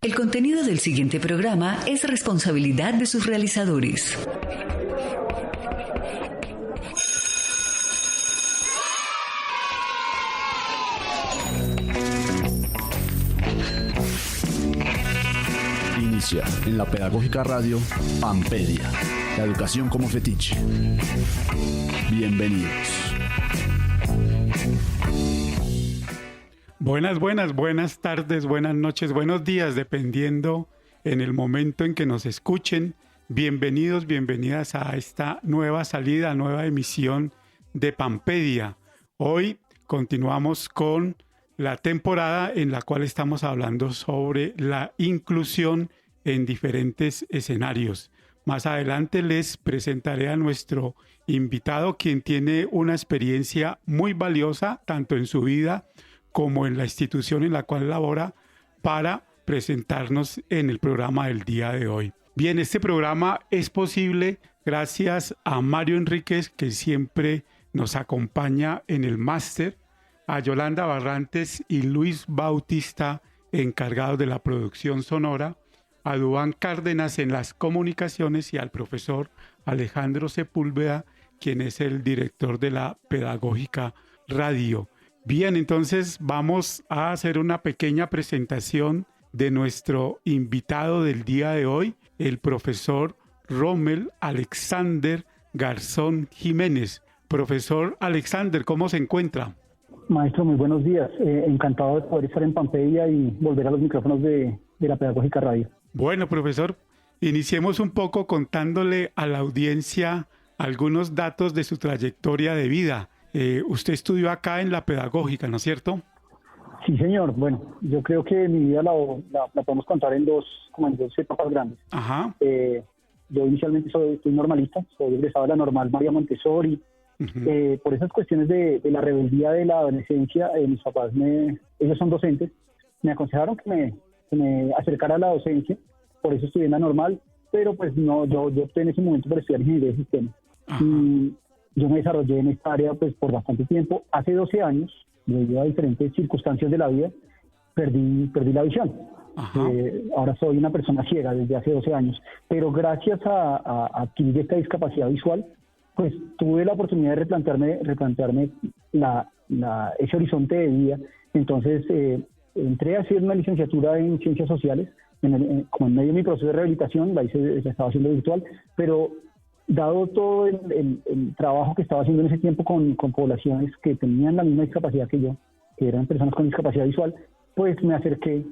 El contenido del siguiente programa es responsabilidad de sus realizadores. Inicia en la Pedagógica Radio Pampedia, la educación como fetiche. Bienvenidos. Buenas tardes, buenas noches, buenos días, dependiendo en el momento en que nos escuchen. Bienvenidos, bienvenidas a esta nueva salida, nueva emisión de Pampedia. Hoy continuamos con la temporada en la cual estamos hablando sobre la inclusión en diferentes escenarios. Más adelante les presentaré a nuestro invitado, quien tiene una experiencia muy valiosa, tanto en su vida como en la institución en la cual labora, para presentarnos en el programa del día de hoy. Bien, este programa es posible gracias a Mario Enríquez, que siempre nos acompaña en el máster, a Yolanda Barrantes y Luis Bautista, encargados de la producción sonora, a Duván Cárdenas en las comunicaciones y al profesor Alejandro Sepúlveda, quien es el director de la Pedagógica Radio. Bien, entonces vamos a hacer una pequeña presentación de nuestro invitado del día de hoy, el profesor Rommel Alexander Garzón Jiménez. Profesor Alexander, ¿cómo se encuentra? Maestro, muy buenos días. Encantado de poder estar en Pampedia y volver a los micrófonos de la Pedagógica Radio. Bueno, profesor, iniciemos un poco contándole a la audiencia algunos datos de su trayectoria de vida. Usted estudió acá en la Pedagógica, ¿no es cierto? Sí, señor. Bueno, yo creo que mi vida la podemos contar en dos etapas grandes. Ajá. Yo inicialmente soy normalista, soy egresado de la Normal María Montessori. Uh-huh. Por esas cuestiones de la rebeldía de la adolescencia, mis papás, ellos son docentes, me aconsejaron que me acercara a la docencia, por eso estudié en la Normal, pero pues no, yo opté en ese momento por estudiar ingeniería de sistemas. Y yo me desarrollé en esta área pues por bastante tiempo. Hace 12 años, debido a diferentes circunstancias de la vida, perdí la visión. Ahora soy una persona ciega desde hace 12 años, pero gracias a adquirir esta discapacidad visual, pues tuve la oportunidad de replantearme ese horizonte de vida. Entonces entré a hacer una licenciatura en Ciencias Sociales, como en medio de mi proceso de rehabilitación, la estaba haciendo virtual, pero dado todo el trabajo que estaba haciendo en ese tiempo con poblaciones que tenían la misma discapacidad que yo, que eran personas con discapacidad visual, pues me acerqué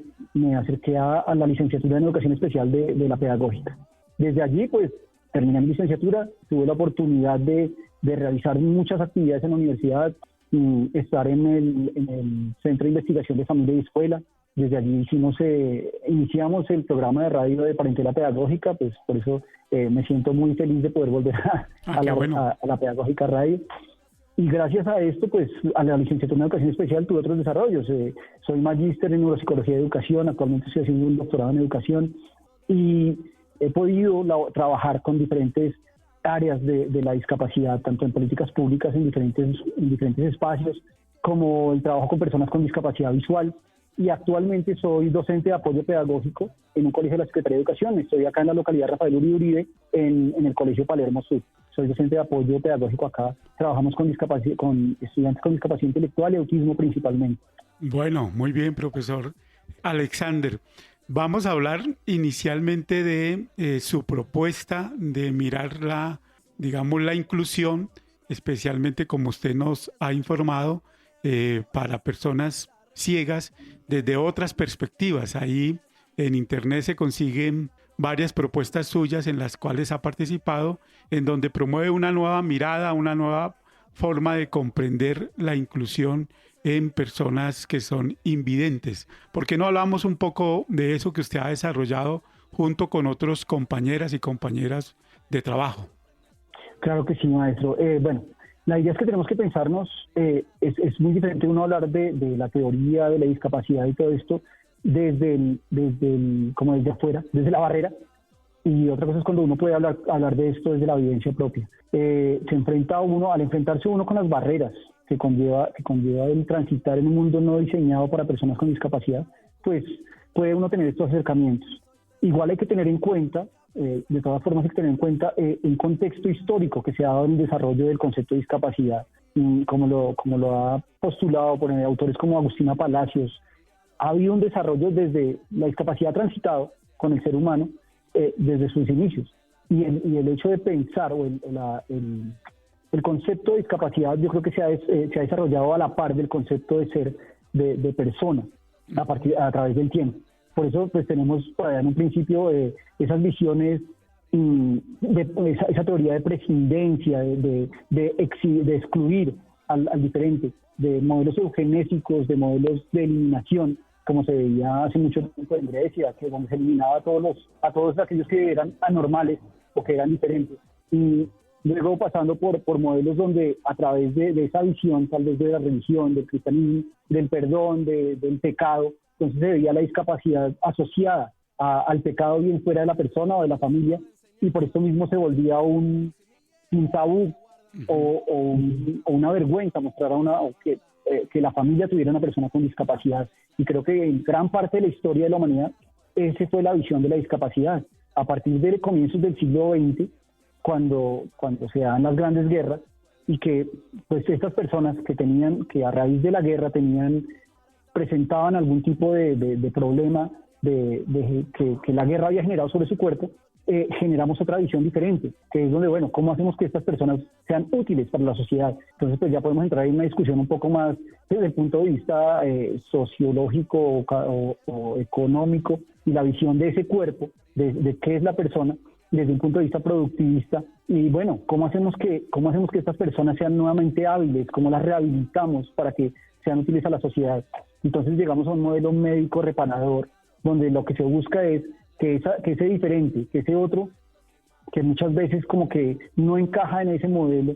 a la licenciatura en Educación Especial de la Pedagógica. Desde allí, pues, terminé mi licenciatura, tuve la oportunidad de realizar muchas actividades en la universidad, estar en el Centro de Investigación de Familia y Escuela. Desde allí iniciamos el programa de radio de Parentela Pedagógica, pues por eso me siento muy feliz de poder volver a la Pedagógica Radio. Y gracias a esto, pues a la licenciatura en Educación Especial tuve otros desarrollos. Soy magíster en Neuropsicología de Educación, actualmente estoy haciendo un doctorado en Educación y he podido trabajar con diferentes áreas de la discapacidad, tanto en políticas públicas en diferentes espacios, como el trabajo con personas con discapacidad visual. Y actualmente soy docente de apoyo pedagógico en un colegio de la Secretaría de Educación. Estoy acá en la localidad Rafael Uribe, en el Colegio Palermo Sur. Soy docente de apoyo pedagógico acá. Trabajamos con estudiantes con discapacidad intelectual y autismo principalmente. Bueno, muy bien, profesor Alexander. Vamos a hablar inicialmente de su propuesta de mirar la inclusión, especialmente como usted nos ha informado, para personas ciegas desde otras perspectivas. Ahí en internet se consiguen varias propuestas suyas en las cuales ha participado, en donde promueve una nueva mirada, una nueva forma de comprender la inclusión en personas que son invidentes. ¿Por qué no hablamos un poco de eso que usted ha desarrollado junto con otros compañeras y compañeras de trabajo? Claro que sí, maestro. Bueno, la idea es que tenemos que pensarnos, es muy diferente uno hablar de la teoría de la discapacidad y todo esto desde afuera, desde la barrera, y otra cosa es cuando uno puede hablar de esto desde la vivencia propia. Al enfrentarse uno con las barreras que conlleva el transitar en un mundo no diseñado para personas con discapacidad, pues puede uno tener estos acercamientos. Igual hay que tener en cuenta, de todas formas hay que tener en cuenta un contexto histórico que se ha dado en el desarrollo del concepto de discapacidad, como lo ha postulado por autores como Agustina Palacios. Ha habido un desarrollo desde la discapacidad transitado con el ser humano desde sus inicios. Y el hecho de pensar, o el concepto de discapacidad, yo creo que se ha desarrollado a la par del concepto de ser de persona a través del tiempo. Por eso pues tenemos por allá en un principio esas visiones, esa teoría de prescindencia, de excluir al diferente, de modelos eugenésicos, de modelos de eliminación, como se veía hace mucho tiempo en Grecia, que donde se eliminaba a todos aquellos que eran anormales o que eran diferentes. Y luego pasando por modelos donde a través de esa visión, tal vez de la religión, del cristianismo, del perdón, del pecado, entonces se veía la discapacidad asociada al pecado, bien fuera de la persona o de la familia, y por esto mismo se volvía un tabú o una vergüenza mostrar que la familia tuviera una persona con discapacidad. Y creo que en gran parte de la historia de la humanidad, esa fue la visión de la discapacidad. A partir de comienzos del siglo XX, cuando se dan las grandes guerras, y que pues estas personas que a raíz de la guerra presentaban algún tipo de problema que la guerra había generado sobre su cuerpo, generamos otra visión diferente, que es donde, bueno, ¿cómo hacemos que estas personas sean útiles para la sociedad? Entonces, pues ya podemos entrar en una discusión un poco más desde el punto de vista sociológico o económico, y la visión de ese cuerpo, de qué es la persona, desde un punto de vista productivista. Y bueno, ¿cómo hacemos que estas personas sean nuevamente hábiles? ¿Cómo las rehabilitamos para que sean útiles a la sociedad? Entonces llegamos a un modelo médico reparador, donde lo que se busca es que ese diferente, que ese otro, que muchas veces como que no encaja en ese modelo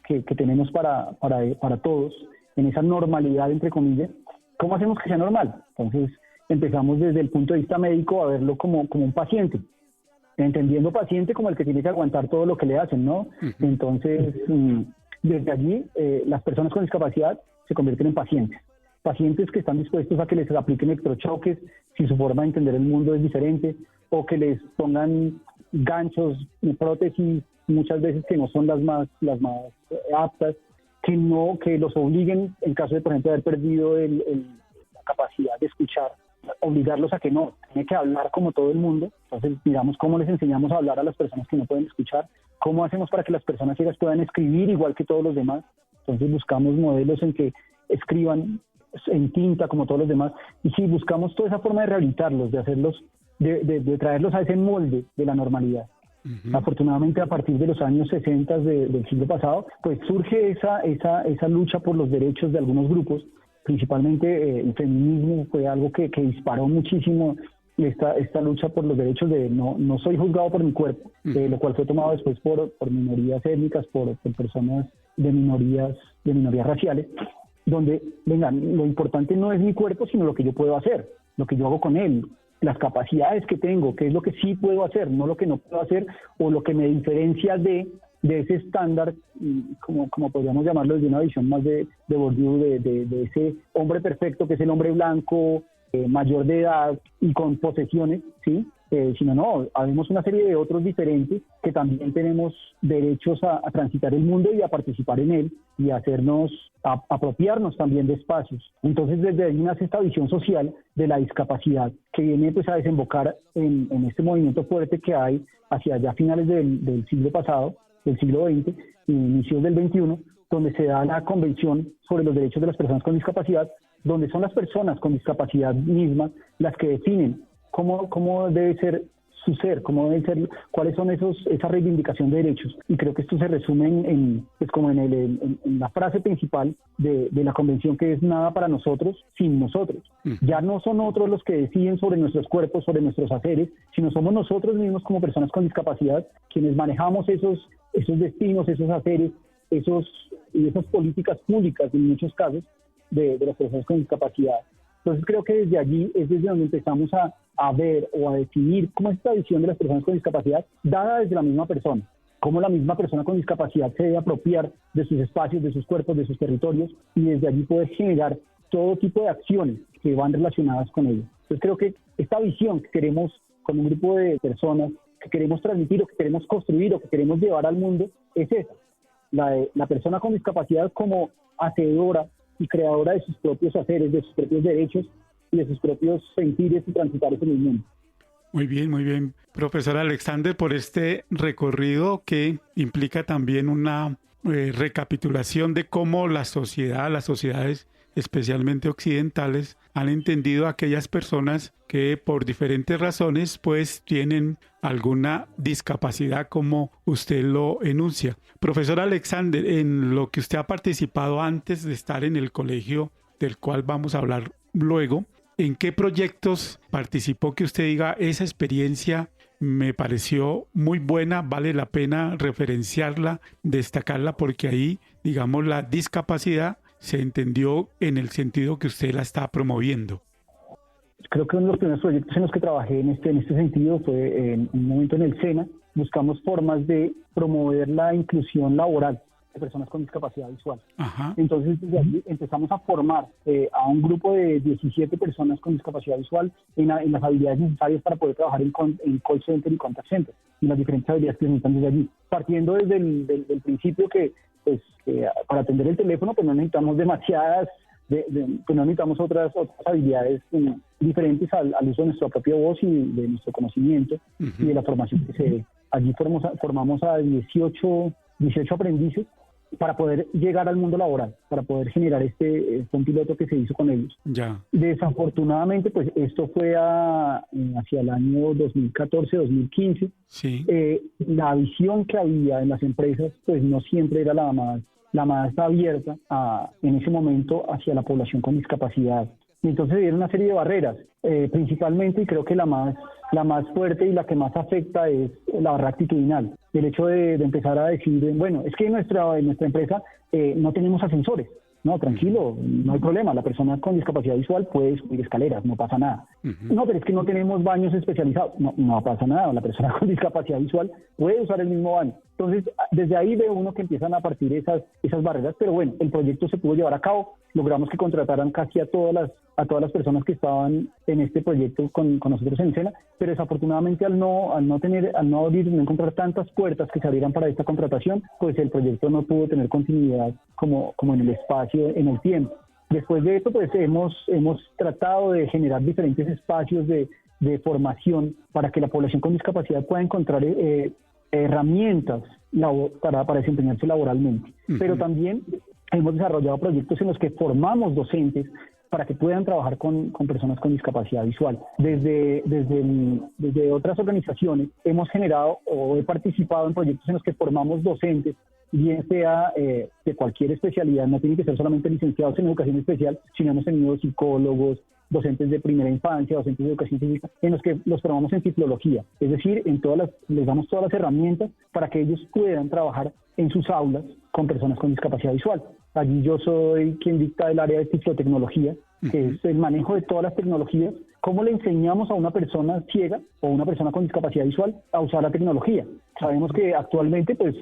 que tenemos para todos, en esa normalidad, entre comillas, ¿cómo hacemos que sea normal? Entonces empezamos desde el punto de vista médico a verlo como un paciente, entendiendo paciente como el que tiene que aguantar todo lo que le hacen, ¿no? Uh-huh. Entonces, desde allí, las personas con discapacidad se convierten en pacientes que están dispuestos a que les apliquen electrochoques si su forma de entender el mundo es diferente, o que les pongan ganchos y prótesis muchas veces que no son las más aptas, que los obliguen, en caso de, por ejemplo, haber perdido la capacidad de escuchar, obligarlos a que no, tiene que hablar como todo el mundo. Entonces, digamos, ¿cómo les enseñamos a hablar a las personas que no pueden escuchar? ¿Cómo hacemos para que las personas ciegas puedan escribir igual que todos los demás? Entonces buscamos modelos en que escriban en tinta como todos los demás, y sí, buscamos toda esa forma de rehabilitarlos, de hacerlos, de traerlos a ese molde de la normalidad. Uh-huh. Afortunadamente, a partir de los años 60 del siglo pasado, pues surge esa lucha por los derechos de algunos grupos, principalmente el feminismo fue algo que disparó muchísimo esta lucha por los derechos de no soy juzgado por mi cuerpo, lo cual fue tomado después por minorías étnicas, por personas de minorías raciales, donde, vengan, lo importante no es mi cuerpo, sino lo que yo puedo hacer, lo que yo hago con él, las capacidades que tengo, qué es lo que sí puedo hacer, no lo que no puedo hacer, o lo que me diferencia de ese estándar, como podríamos llamarlo desde una visión más de Bourdieu, de ese hombre perfecto que es el hombre blanco, mayor de edad y con posesiones, ¿sí? Sino no, habemos una serie de otros diferentes que también tenemos derechos a transitar el mundo y a participar en él, y a apropiarnos también de espacios. Entonces, desde ahí nace esta visión social de la discapacidad, que viene pues a desembocar en este movimiento fuerte que hay hacia ya finales del siglo pasado, del siglo XX y inicios del XXI, donde se da la Convención sobre los Derechos de las Personas con Discapacidad, donde son las personas con discapacidad mismas las que definen cómo debe ser su ser, cuáles son esa reivindicación de derechos. Y creo que esto se resume en la frase principal de la Convención, que es nada para nosotros sin nosotros. Ya no son otros los que deciden sobre nuestros cuerpos, sobre nuestros haceres, sino somos nosotros mismos como personas con discapacidad quienes manejamos esos destinos, esos haceres, esas políticas públicas en muchos casos de las personas con discapacidad. Entonces creo que desde allí es desde donde empezamos a ver o a definir cómo es esta visión de las personas con discapacidad dada desde la misma persona, cómo la misma persona con discapacidad se debe apropiar de sus espacios, de sus cuerpos, de sus territorios, y desde allí poder generar todo tipo de acciones que van relacionadas con ello. Entonces creo que esta visión que queremos con un grupo de personas, que queremos transmitir o que queremos construir o que queremos llevar al mundo, es esa, la persona con discapacidad como hacedora y creadora de sus propios haceres, de sus propios derechos y de sus propios sentires y transitares en el mundo. Muy bien, profesor Alexander, por este recorrido que implica también una recapitulación de cómo las sociedades, especialmente occidentales, han entendido a aquellas personas que por diferentes razones pues tienen alguna discapacidad, como usted lo enuncia. Profesor Alexander, en lo que usted ha participado antes de estar en el colegio, del cual vamos a hablar luego, ¿en qué proyectos participó que usted diga esa experiencia me pareció muy buena, vale la pena referenciarla, destacarla, porque ahí, digamos, la discapacidad se entendió en el sentido que usted la está promoviendo? Creo que uno de los primeros proyectos en los que trabajé en este sentido fue en un momento en el SENA. Buscamos formas de promover la inclusión laboral de personas con discapacidad visual. Ajá. Entonces, desde allí empezamos a formar a un grupo de 17 personas con discapacidad visual en las habilidades necesarias para poder trabajar en call center y contact center, y las diferentes habilidades que se necesitan desde allí. Partiendo desde el principio que para atender el teléfono pues no necesitamos demasiadas, pues no necesitamos otras habilidades diferentes al uso de nuestra propia voz y de nuestro conocimiento y de la formación que se dé. Allí formamos a 18 aprendices para poder llegar al mundo laboral, para poder generar un piloto que se hizo con ellos. Ya. Desafortunadamente, pues esto fue hacia el año 2014-2015. Sí. La visión que había en las empresas, pues no siempre era la más abierta en ese momento hacia la población con discapacidad. Y entonces había una serie de barreras, principalmente, y creo que la más fuerte y la que más afecta es la barrera actitudinal. El hecho de empezar a decir, bueno, es que en nuestra empresa no tenemos ascensores. No, tranquilo, no hay problema. La persona con discapacidad visual puede subir escaleras, no pasa nada. No, pero es que no tenemos baños especializados. No pasa nada. La persona con discapacidad visual puede usar el mismo baño. Entonces, desde ahí ve uno que empiezan a partir esas barreras. Pero bueno, el proyecto se pudo llevar a cabo. Logramos que contrataran casi a todas las personas que estaban en este proyecto con nosotros en SENA. Pero desafortunadamente al no encontrar tantas puertas que se abrieran para esta contratación, pues el proyecto no pudo tener continuidad como en el espacio, en el tiempo. Después de esto, pues hemos tratado de generar diferentes espacios de formación para que la población con discapacidad pueda encontrar herramientas para desempeñarse laboralmente. Pero también hemos desarrollado proyectos en los que formamos docentes para que puedan trabajar con personas con discapacidad visual. Desde otras organizaciones hemos generado o he participado en proyectos en los que formamos docentes, bien sea de cualquier especialidad, no tienen que ser solamente licenciados en educación especial, sino hemos tenido psicólogos, docentes de primera infancia, docentes de educación física, en los que los formamos en ciclología. Es decir, les damos todas las herramientas para que ellos puedan trabajar en sus aulas con personas con discapacidad visual. Allí yo soy quien dicta el área de ciclotecnología, que es el manejo de todas las tecnologías. ¿Cómo le enseñamos a una persona ciega o una persona con discapacidad visual a usar la tecnología? Sabemos que actualmente pues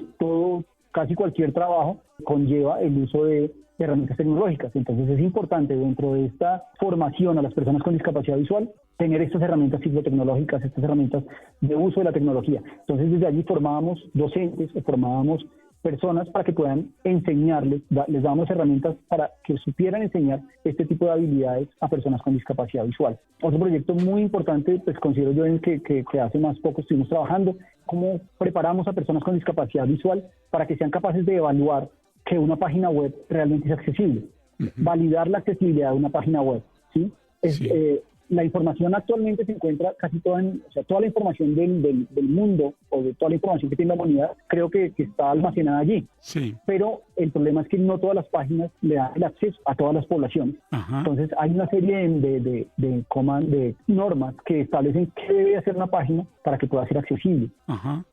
casi cualquier trabajo conlleva el uso de herramientas tecnológicas. Entonces es importante dentro de esta formación a las personas con discapacidad visual tener estas herramientas ciclotecnológicas, estas herramientas de uso de la tecnología. Entonces desde allí formábamos docentes, formábamos personas para que puedan enseñarles, les damos herramientas para que supieran enseñar este tipo de habilidades a personas con discapacidad visual. Otro proyecto muy importante, pues considero yo en que hace más poco estuvimos trabajando, cómo preparamos a personas con discapacidad visual para que sean capaces de evaluar que una página web realmente es accesible, validar la accesibilidad de una página web, ¿sí? La información actualmente se encuentra casi toda la información del mundo o de toda la información que tiene la humanidad, creo que está almacenada allí. Sí. Pero el problema es que no todas las páginas le dan el acceso a todas las poblaciones. Ajá. Entonces hay una serie de normas que establecen qué debe hacer una página para que pueda ser accesible. Ajá.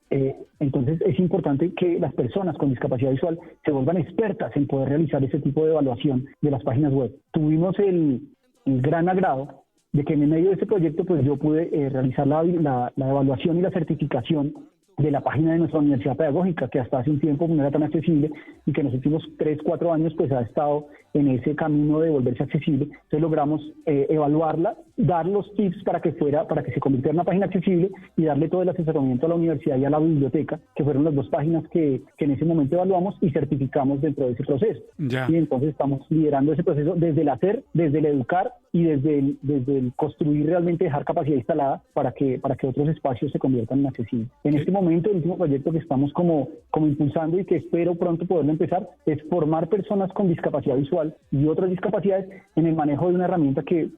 Entonces es importante que las personas con discapacidad visual se vuelvan expertas en poder realizar ese tipo de evaluación de las páginas web. Tuvimos el gran agrado de que en medio de este proyecto pues yo pude realizar la evaluación y la certificación de la página de nuestra universidad pedagógica, que hasta hace un tiempo no era tan accesible y que en los últimos 3-4 años pues ha estado en ese camino de volverse accesible. Entonces logramos evaluarla, dar los tips para que se convirtiera en una página accesible y darle todo el asesoramiento a la universidad y a la biblioteca, que fueron las 2 páginas que en ese momento evaluamos y certificamos dentro de ese proceso. Ya. Y entonces estamos liderando ese proceso desde el hacer, desde el educar y desde el construir, realmente dejar capacidad instalada para que otros espacios se conviertan en accesibles. En este momento, el último proyecto que estamos como impulsando y que espero pronto poderlo empezar es formar personas con discapacidad visual y otras discapacidades en el manejo de una herramienta que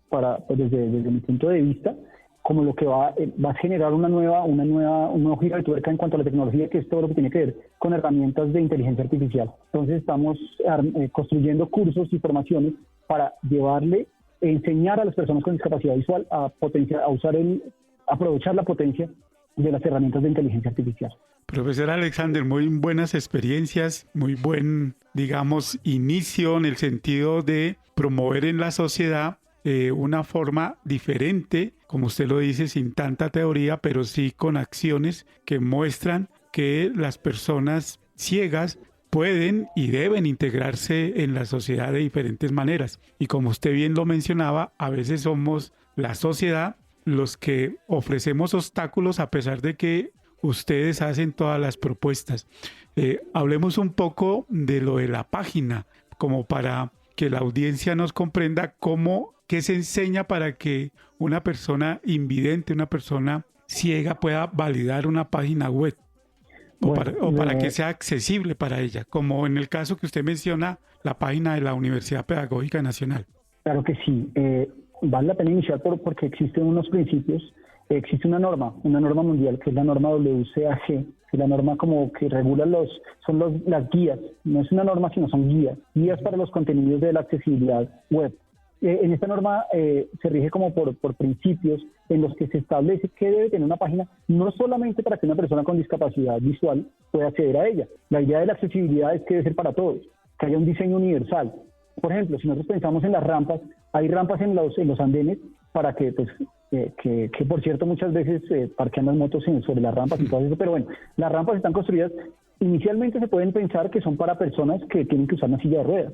desde mi punto de vista, como lo que va a generar un nuevo giro de tuerca en cuanto a la tecnología, que es todo lo que tiene que ver con herramientas de inteligencia artificial. Entonces estamos construyendo cursos y formaciones para enseñar a las personas con discapacidad visual a aprovechar la potencia de las herramientas de inteligencia artificial. Profesor Alexander, muy buenas experiencias, muy buen, digamos, inicio en el sentido de promover en la sociedad una forma diferente, como usted lo dice, sin tanta teoría, pero sí con acciones que muestran que las personas ciegas pueden y deben integrarse en la sociedad de diferentes maneras. Y como usted bien lo mencionaba, a veces somos la sociedad los que ofrecemos obstáculos a pesar de que ustedes hacen todas las propuestas. Hablemos un poco de lo de la página, como para que la audiencia nos comprenda qué se enseña para que una persona invidente, una persona ciega pueda validar una página web. Para que sea accesible para ella, como en el caso que usted menciona, la página de la Universidad Pedagógica Nacional. Claro que sí. Vale la pena iniciar porque existen unos principios. Existe una norma mundial, que es la norma WCAG, que es la norma como que regula las guías. No es una norma, sino son guías para los contenidos de la accesibilidad web. En esta norma se rige como por principios en los que se establece que debe tener una página, no solamente para que una persona con discapacidad visual pueda acceder a ella. La idea de la accesibilidad es que debe ser para todos, que haya un diseño universal. Por ejemplo, si nosotros pensamos en las rampas, hay rampas en los andenes para que, que por cierto muchas veces parquean las motos sobre las rampas y todo eso, pero bueno, las rampas están construidas. Inicialmente se pueden pensar que son para personas que tienen que usar una silla de ruedas,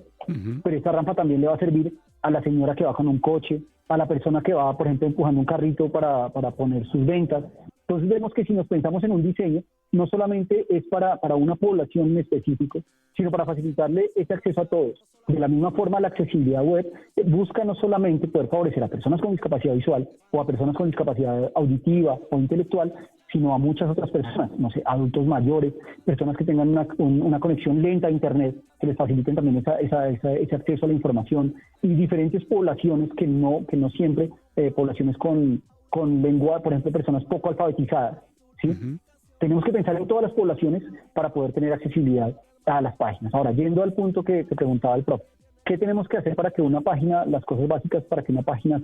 pero esta rampa también le va a servir a la señora que va con un coche, a la persona que va, por ejemplo, empujando un carrito para poner sus ventas. Entonces vemos que si nos pensamos en un diseño, no solamente es para una población en específico, sino para facilitarle ese acceso a todos. De la misma forma, la accesibilidad web busca no solamente poder favorecer a personas con discapacidad visual o a personas con discapacidad auditiva o intelectual, sino a muchas otras personas, no sé, adultos mayores, personas que tengan una conexión lenta a Internet, que les faciliten también ese acceso a la información, y diferentes poblaciones que no siempre, poblaciones con lengua, por ejemplo, personas poco alfabetizadas, ¿sí? Tenemos que pensar en todas las poblaciones para poder tener accesibilidad a las páginas. Ahora, yendo al punto que preguntaba el profe, ¿qué tenemos que hacer para que una página, las cosas básicas para que una página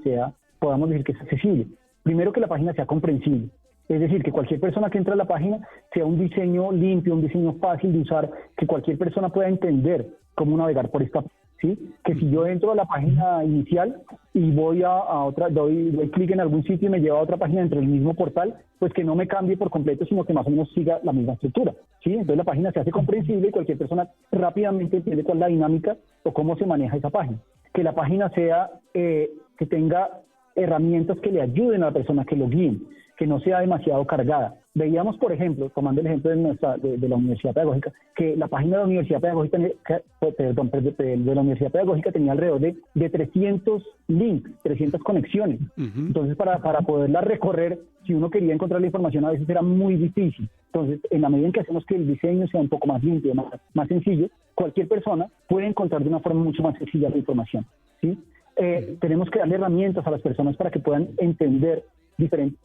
podamos decir que es accesible? Primero, que la página sea comprensible. Es decir, que cualquier persona que entre a la página sea un diseño limpio, un diseño fácil de usar, que cualquier persona pueda entender cómo navegar por esta, ¿sí? Que si yo entro a la página inicial y voy a otra, doy clic en algún sitio y me lleva a otra página dentro del mismo portal, pues que no me cambie por completo, sino que más o menos siga la misma estructura, ¿sí? Entonces la página se hace comprensible y cualquier persona rápidamente entiende cuál es la dinámica o cómo se maneja esa página. Que la página que tenga herramientas que le ayuden a la persona, que lo guíen, que no sea demasiado cargada. Veíamos, por ejemplo, tomando el ejemplo de la Universidad Pedagógica, que la página de la Universidad Pedagógica, de la Universidad Pedagógica tenía alrededor de 300 links, 300 conexiones. Entonces, para poderla recorrer, si uno quería encontrar la información, a veces era muy difícil. Entonces, en la medida en que hacemos que el diseño sea un poco más limpio, más sencillo, cualquier persona puede encontrar de una forma mucho más sencilla la información, ¿sí? Tenemos que darle herramientas a las personas para que puedan entender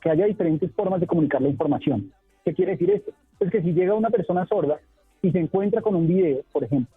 que haya diferentes formas de comunicar la información. ¿Qué quiere decir esto? Pues que si llega una persona sorda y se encuentra con un video, por ejemplo,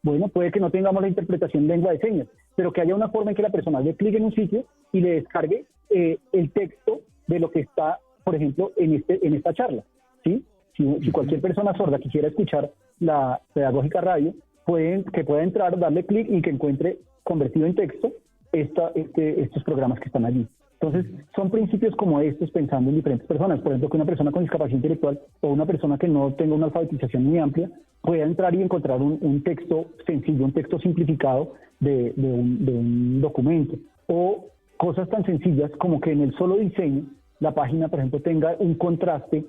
bueno, puede que no tengamos la interpretación en lengua de señas, pero que haya una forma en que la persona le clique en un sitio y le descargue el texto de lo que está, por ejemplo, en esta charla, ¿sí? Si cualquier persona sorda quisiera escuchar la Pedagógica Radio, que pueda entrar, darle clic y que encuentre convertido en texto estos programas que están allí. Entonces, son principios como estos pensando en diferentes personas. Por ejemplo, que una persona con discapacidad intelectual o una persona que no tenga una alfabetización muy amplia pueda entrar y encontrar un texto sencillo, un texto simplificado de un documento. O cosas tan sencillas como que en el solo diseño la página, por ejemplo, tenga un contraste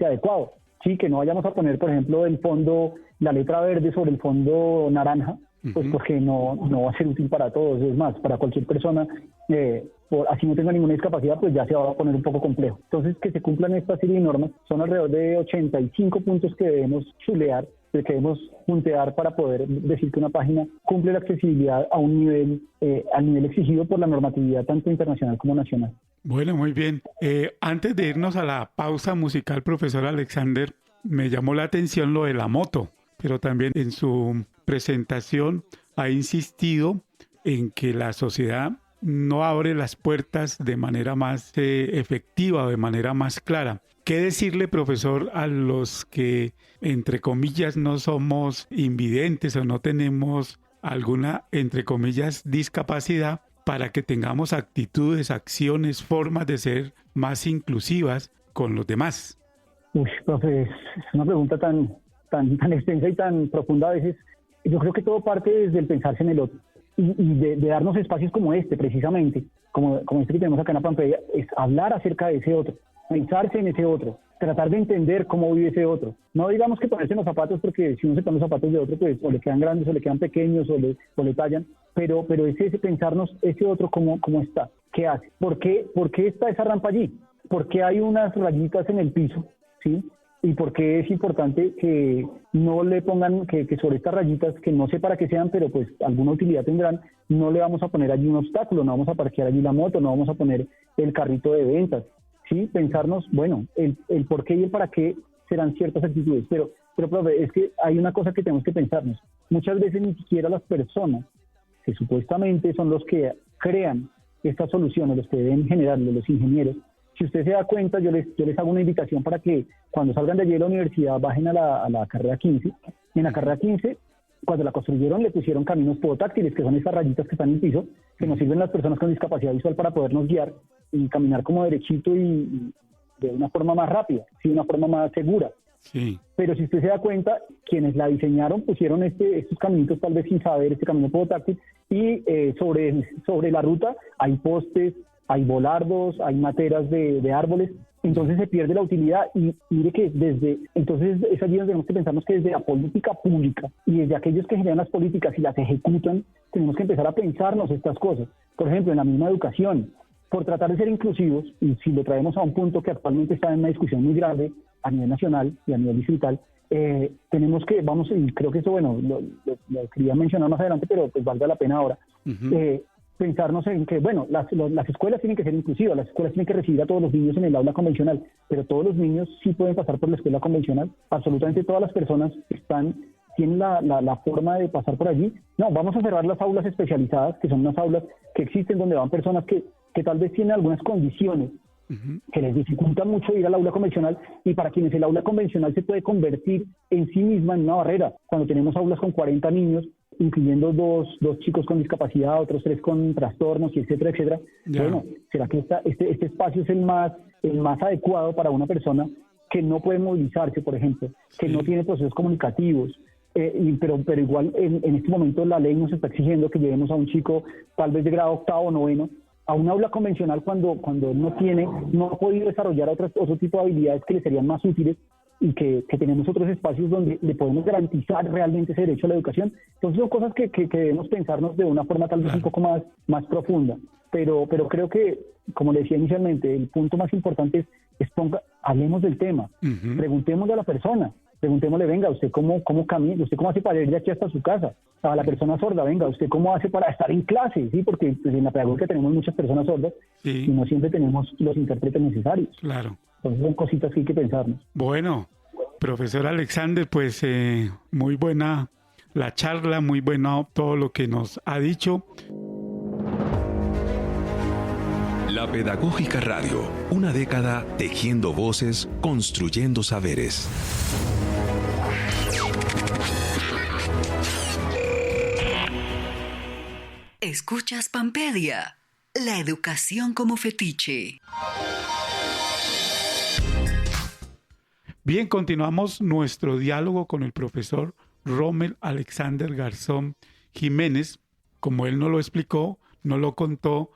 adecuado. Sí, que no vayamos a poner, por ejemplo, el fondo, la letra verde sobre el fondo naranja, pues porque no va a ser útil para todos. Es más, para cualquier persona, así no tenga ninguna discapacidad, pues ya se va a poner un poco complejo. Entonces, que se cumplan esta serie de normas, son alrededor de 85 puntos que debemos chulear, que debemos puntear para poder decir que una página cumple la accesibilidad a un nivel, al nivel exigido por la normatividad tanto internacional como nacional. Bueno, muy bien. Antes de irnos a la pausa musical, profesor Alexander, me llamó la atención lo de la moto, pero también en su presentación ha insistido en que la sociedad no abre las puertas de manera más efectiva o de manera más clara. ¿Qué decirle, profesor, a los que, entre comillas, no somos invidentes o no tenemos alguna, entre comillas, discapacidad, para que tengamos actitudes, acciones, formas de ser más inclusivas con los demás? Uy, profe, es una pregunta tan extensa y tan profunda a veces. Yo creo que todo parte desde el pensarse en el otro y de darnos espacios como este, precisamente, como este que tenemos acá en la Pampedia, es hablar acerca de ese otro, pensarse en ese otro, tratar de entender cómo vive ese otro. No digamos que ponerse en los zapatos, porque si uno se pone los zapatos de otro, pues o le quedan grandes o le quedan pequeños o le tallan, pero es ese pensarnos ese otro cómo está, qué hace, por qué está esa rampa allí, por qué hay unas rayitas en el piso, ¿sí? Y por qué es importante que no le pongan, que sobre estas rayitas, que no sé para qué sean, pero pues alguna utilidad tendrán, no le vamos a poner allí un obstáculo, no vamos a parquear allí la moto, no vamos a poner el carrito de ventas, ¿sí? Pensarnos, bueno, el por qué y el para qué serán ciertas actitudes, pero profe, es que hay una cosa que tenemos que pensarnos. Muchas veces ni siquiera las personas que supuestamente son los que crean estas soluciones, los que deben generarlo, los ingenieros. Si usted se da cuenta, yo les hago una invitación para que cuando salgan de allí de la universidad bajen a la carrera 15. En la carrera 15, cuando la construyeron, le pusieron caminos podotáctiles, que son esas rayitas que están en el piso, que nos sirven las personas con discapacidad visual para podernos guiar y caminar como derechito y de una forma más rápida, de una forma más segura. Sí. Pero si usted se da cuenta, quienes la diseñaron pusieron estos caminitos tal vez sin saber, este camino podotáctil, y sobre la ruta hay postes, hay volardos, hay materas de árboles, entonces se pierde la utilidad y mire que entonces es allí donde tenemos que pensarnos que desde la política pública y desde aquellos que generan las políticas y las ejecutan, tenemos que empezar a pensarnos estas cosas. Por ejemplo, en la misma educación, por tratar de ser inclusivos, y si lo traemos a un punto que actualmente está en una discusión muy grande a nivel nacional y a nivel distrital, tenemos que, y creo que eso, bueno, lo quería mencionar más adelante, pero pues valga la pena ahora, pensarnos en que, bueno, las escuelas tienen que ser inclusivas, las escuelas tienen que recibir a todos los niños en el aula convencional, pero todos los niños sí pueden pasar por la escuela convencional, absolutamente todas las personas tienen la forma de pasar por allí. No, vamos a cerrar las aulas especializadas, que son unas aulas que existen donde van personas que tal vez tienen algunas condiciones que les dificulta mucho ir al aula convencional, y para quienes el aula convencional se puede convertir en sí misma en una barrera. Cuando tenemos aulas con 40 niños, incluyendo dos chicos con discapacidad, otros 3 con trastornos, y etcétera, etcétera. Yeah. Bueno, ¿será que este espacio es el más adecuado para una persona que no puede movilizarse, por ejemplo, que no tiene procesos comunicativos? Pero igual en este momento la ley nos está exigiendo que llevemos a un chico tal vez de grado 8º o 9º a un aula convencional cuando no ha podido desarrollar otro tipo de habilidades que le serían más útiles, y que tenemos otros espacios donde le podemos garantizar realmente ese derecho a la educación. Entonces son cosas que debemos pensarnos de una forma tal vez un poco más profunda, pero creo que, como le decía inicialmente, el punto más importante es hablemos del tema, preguntémosle a la persona, preguntémosle, venga, ¿usted cómo camina? ¿Usted cómo hace para ir de aquí hasta su casa? A la persona sorda, venga, ¿usted cómo hace para estar en clase? ¿Sí? Porque pues, en la pedagogía tenemos muchas personas sordas y no siempre tenemos los intérpretes necesarios. Claro. Entonces son cositas que hay que pensarnos. Bueno, profesor Alexander, pues muy buena la charla, muy bueno todo lo que nos ha dicho. La Pedagógica Radio, una década tejiendo voces, construyendo saberes. Escuchas Pampedia. La educación como fetiche. Bien, continuamos nuestro diálogo con el profesor Rommel Alexander Garzón Jiménez. Como él no lo explicó, no lo contó,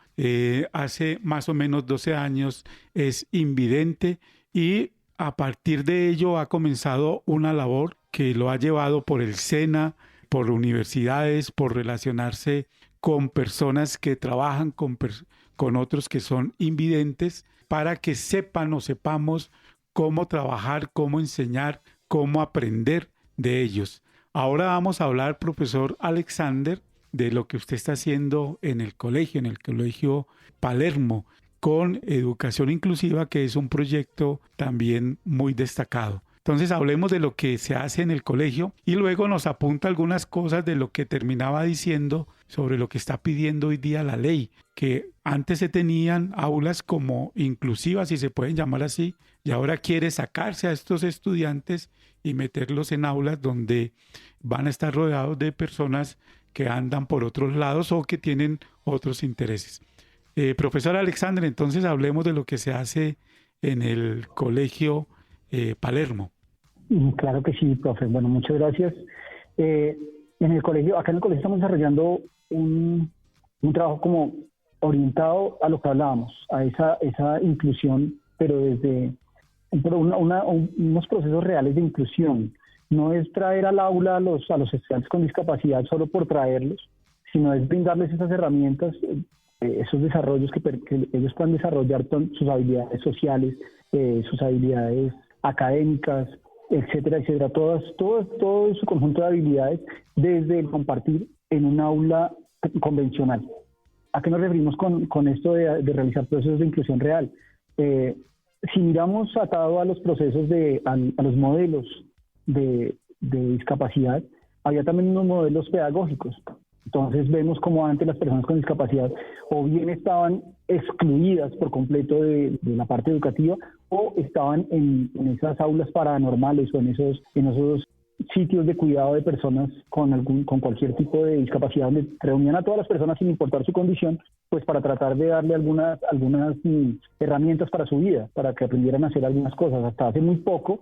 hace más o menos 12 años es invidente y a partir de ello ha comenzado una labor que lo ha llevado por el SENA, por universidades, por relacionarse con personas que trabajan con otros que son invidentes, para que sepan o sepamos cómo trabajar, cómo enseñar, cómo aprender de ellos. Ahora vamos a hablar, profesor Alexander, de lo que usted está haciendo en el colegio Palermo, con Educación Inclusiva, que es un proyecto también muy destacado. Entonces hablemos de lo que se hace en el colegio y luego nos apunta algunas cosas de lo que terminaba diciendo sobre lo que está pidiendo hoy día la ley, que antes se tenían aulas como inclusivas, si se pueden llamar así, y ahora quiere sacarse a estos estudiantes y meterlos en aulas donde van a estar rodeados de personas que andan por otros lados o que tienen otros intereses. Profesor Alexander, entonces hablemos de lo que se hace en el colegio Palermo. Claro que sí, profe. Bueno, muchas gracias. Acá en el colegio estamos desarrollando un trabajo como orientado a lo que hablábamos, a esa inclusión, pero desde unos procesos reales de inclusión. No es traer al aula a los estudiantes con discapacidad solo por traerlos, sino es brindarles esas herramientas, esos desarrollos que ellos puedan desarrollar sus habilidades sociales, sus habilidades académicas, etcétera, etcétera, todo su conjunto de habilidades desde el compartir en un aula convencional. ¿A qué nos referimos con esto de realizar procesos de inclusión real? Si miramos atado a los procesos a los modelos de discapacidad, había también unos modelos pedagógicos. Entonces vemos como antes las personas con discapacidad o bien estaban excluidas por completo de la parte educativa o estaban en esas aulas paranormales o en esos sitios de cuidado de personas con cualquier tipo de discapacidad, donde reunían a todas las personas sin importar su condición, pues para tratar de darle algunas herramientas para su vida, para que aprendieran a hacer algunas cosas. Hasta hace muy poco,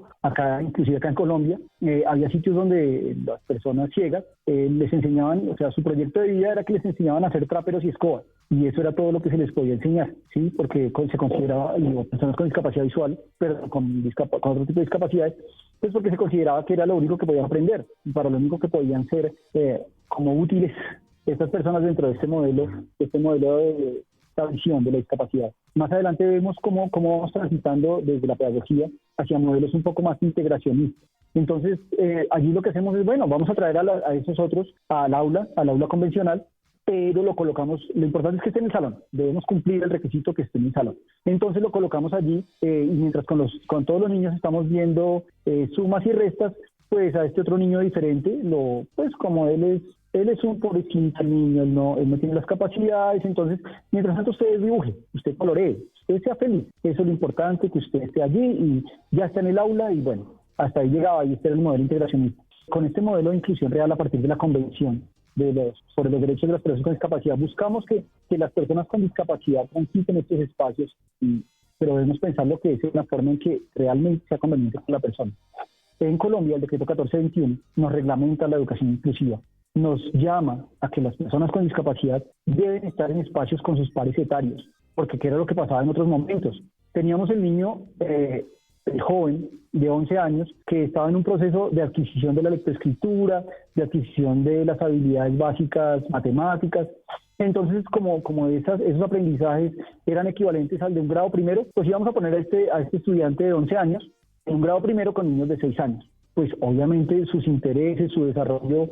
inclusive acá en Colombia, había sitios donde las personas ciegas les enseñaban, o sea, su proyecto de vida era que les enseñaban a hacer traperos y escobas, y eso era todo lo que se les podía enseñar, ¿sí? Porque se consideraba, personas con discapacidad visual, pero con otro tipo de discapacidades, pues porque se consideraba que era lo único que podían aprender, y para lo único que podían ser como útiles estas personas dentro de este modelo de esta visión de la discapacidad. Más adelante vemos cómo vamos transitando desde la pedagogía hacia modelos un poco más integracionistas. Entonces, allí lo que hacemos es, bueno, vamos a traer a esos otros al aula convencional, pero lo colocamos, lo importante es que esté en el salón, debemos cumplir el requisito que esté en el salón. Entonces lo colocamos allí y mientras con todos los niños estamos viendo sumas y restas, pues a este otro niño diferente, pues como él es un pobrecito niño, él no tiene las capacidades, entonces mientras tanto usted dibuje, usted coloree, usted sea feliz, eso es lo importante, que usted esté allí y ya está en el aula y bueno, hasta ahí llegaba y este era el modelo integracionista. Con este modelo de inclusión real a partir de la convención sobre los derechos de las personas con discapacidad, buscamos que las personas con discapacidad transiten estos espacios, pero debemos pensar lo que es una forma en que realmente sea conveniente con la persona. En Colombia, el decreto 1421 nos reglamenta la educación inclusiva, nos llama a que las personas con discapacidad deben estar en espacios con sus pares etarios, porque ¿qué era lo que pasaba en otros momentos? Teníamos el niño, el joven de 11 años, que estaba en un proceso de adquisición de la lectoescritura, de adquisición de las habilidades básicas matemáticas. Entonces, como esos aprendizajes eran equivalentes al de un grado primero, pues íbamos a poner a este estudiante de 11 años en un grado primero con niños de 6 años. Pues obviamente sus intereses, su desarrollo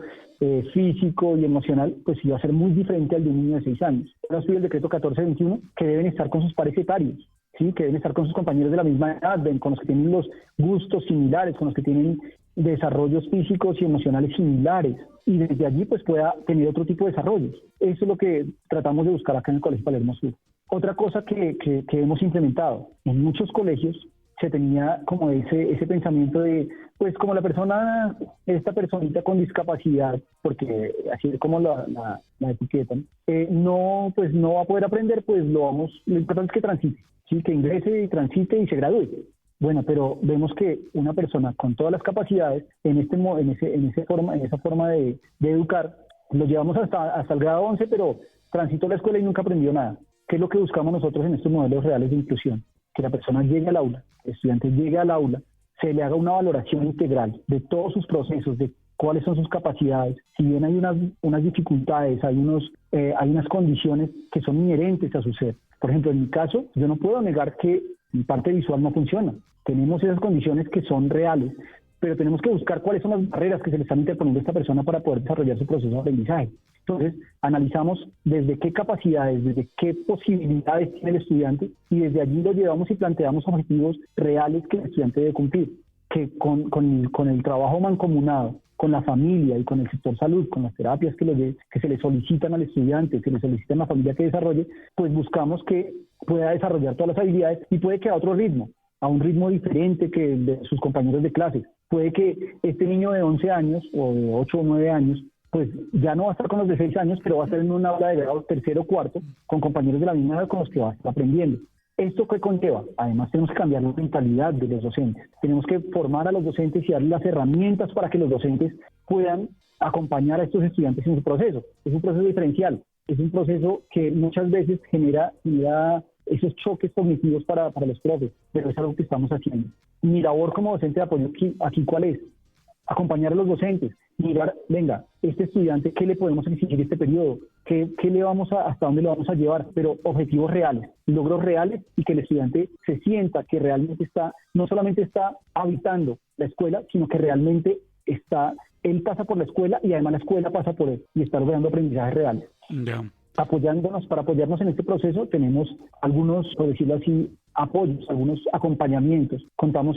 físico y emocional, pues iba a ser muy diferente al de un niño de 6 años. Ahora estoy el decreto 1421, que deben estar con sus pares etarios, ¿sí? Que deben estar con sus compañeros de la misma edad, con los que tienen los gustos similares, con los que tienen desarrollos físicos y emocionales similares, y desde allí pues pueda tener otro tipo de desarrollos. Eso es lo que tratamos de buscar acá en el Colegio Palermo Sur. Otra cosa que hemos implementado, en muchos colegios se tenía como ese pensamiento de, pues como esta personita con discapacidad, porque así es como la etiquetan, no va a poder aprender, pues lo importante es que transite, ¿sí? Que ingrese y transite y se gradúe. Bueno, pero vemos que una persona con todas las capacidades en esa forma de educar, lo llevamos hasta el grado 11, pero transitó la escuela y nunca aprendió nada. ¿Qué es lo que buscamos nosotros en estos modelos reales de inclusión? Que la persona llegue al aula, el estudiante llegue al aula, se le haga una valoración integral de todos sus procesos, de cuáles son sus capacidades. Si bien hay unas dificultades, hay unas condiciones que son inherentes a su ser. Por ejemplo, en mi caso, yo no puedo negar que mi parte visual no funciona. Tenemos esas condiciones que son reales, pero tenemos que buscar cuáles son las barreras que se le están interponiendo a esta persona para poder desarrollar su proceso de aprendizaje. Entonces, analizamos desde qué capacidades, desde qué posibilidades tiene el estudiante y desde allí lo llevamos y planteamos objetivos reales que el estudiante debe cumplir, que con el trabajo mancomunado, con la familia y con el sector salud, con las terapias que se le solicitan al estudiante, que le solicitan a la familia que desarrolle, pues buscamos que pueda desarrollar todas las habilidades y puede que a otro ritmo, a un ritmo diferente que el de sus compañeros de clase. Puede que este niño de 11 años o de 8 o 9 años, pues ya no va a estar con los de 6 años, pero va a estar en un aula de grado tercero o cuarto, con compañeros de la misma edad con los que va a estar aprendiendo. ¿Esto qué conlleva? Además tenemos que cambiar la mentalidad de los docentes. Tenemos que formar a los docentes y darles las herramientas para que los docentes puedan acompañar a estos estudiantes en su proceso. Es un proceso diferencial, es un proceso que muchas veces genera esos choques cognitivos para los profes, pero es algo que estamos haciendo. Mi labor como docente de apoyo aquí ¿cuál es? Acompañar a los docentes, mirar, venga, este estudiante, ¿qué le podemos exigir este periodo? ¿Hasta dónde lo vamos a llevar? Pero objetivos reales, logros reales y que el estudiante se sienta que realmente no solamente está habitando la escuela, sino que realmente él pasa por la escuela y además la escuela pasa por él y está logrando aprendizajes reales. Yeah. Para apoyarnos en este proceso tenemos algunos, por decirlo así, apoyos, algunos acompañamientos. Contamos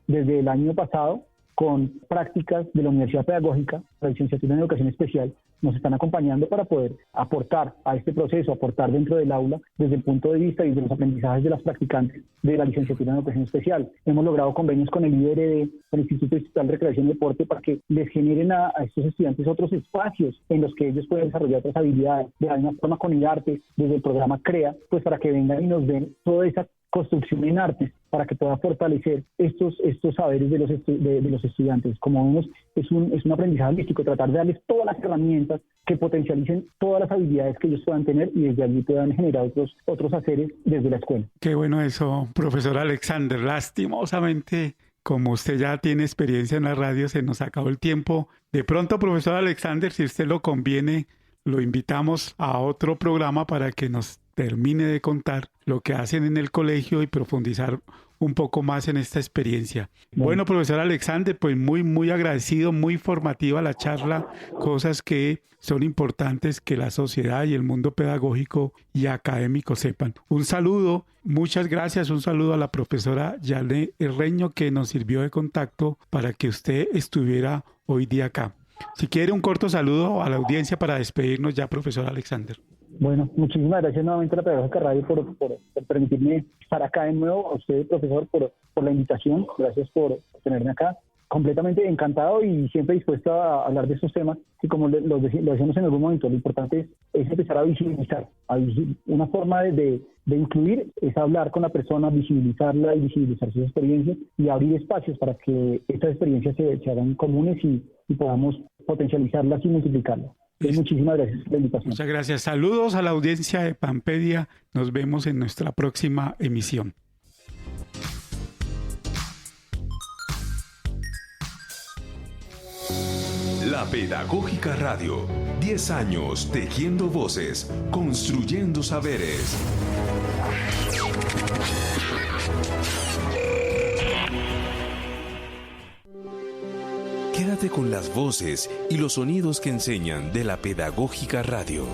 desde el año pasado con prácticas de la Universidad Pedagógica, la licenciatura en Educación Especial, nos están acompañando para poder aportar a este proceso, aportar dentro del aula desde el punto de vista y de los aprendizajes de las practicantes de la licenciatura en Educación Especial. Hemos logrado convenios con el IDRD, con el Instituto Distrital de Recreación y Deporte, para que les generen a estos estudiantes otros espacios en los que ellos pueden desarrollar otras habilidades. De la misma forma con IARTE, desde el programa CREA, pues para que vengan y nos den toda esa construcción en artes para que pueda fortalecer estos saberes de los estudiantes. Como vemos, es un aprendizaje holístico, tratar de darles todas las herramientas que potencialicen todas las habilidades que ellos puedan tener y desde allí puedan generar otros haceres desde la escuela. Qué bueno eso, profesor Alexander. Lastimosamente, como usted ya tiene experiencia en la radio, se nos acabó el tiempo. De pronto, profesor Alexander, si usted lo conviene, lo invitamos a otro programa para que nos termine de contar lo que hacen en el colegio y profundizar un poco más en esta experiencia. Bueno, profesor Alexander, pues muy agradecido, muy formativa la charla, cosas que son importantes que la sociedad y el mundo pedagógico y académico sepan. Un saludo, muchas gracias, un saludo a la profesora Yalé Herreño que nos sirvió de contacto para que usted estuviera hoy día acá. Si quiere un corto saludo a la audiencia para despedirnos ya, profesor Alexander. Bueno, muchísimas gracias nuevamente a la Pedagógica Radio por permitirme estar acá de nuevo, a usted, profesor, por la invitación. Gracias por tenerme acá. Completamente encantado y siempre dispuesto a hablar de estos temas. Y como lo decíamos en algún momento, lo importante es empezar a visibilizar. Una forma de incluir es hablar con la persona, visibilizarla y visibilizar sus experiencias y abrir espacios para que estas experiencias se hagan comunes y podamos potencializarlas y multiplicarlas. Muchísimas gracias por la invitación. Muchas gracias. Saludos a la audiencia de Pampedia. Nos vemos en nuestra próxima emisión. La Pedagógica Radio. 10 años tejiendo voces, construyendo saberes. Quédate con las voces y los sonidos que enseñan de la Pedagógica Radio.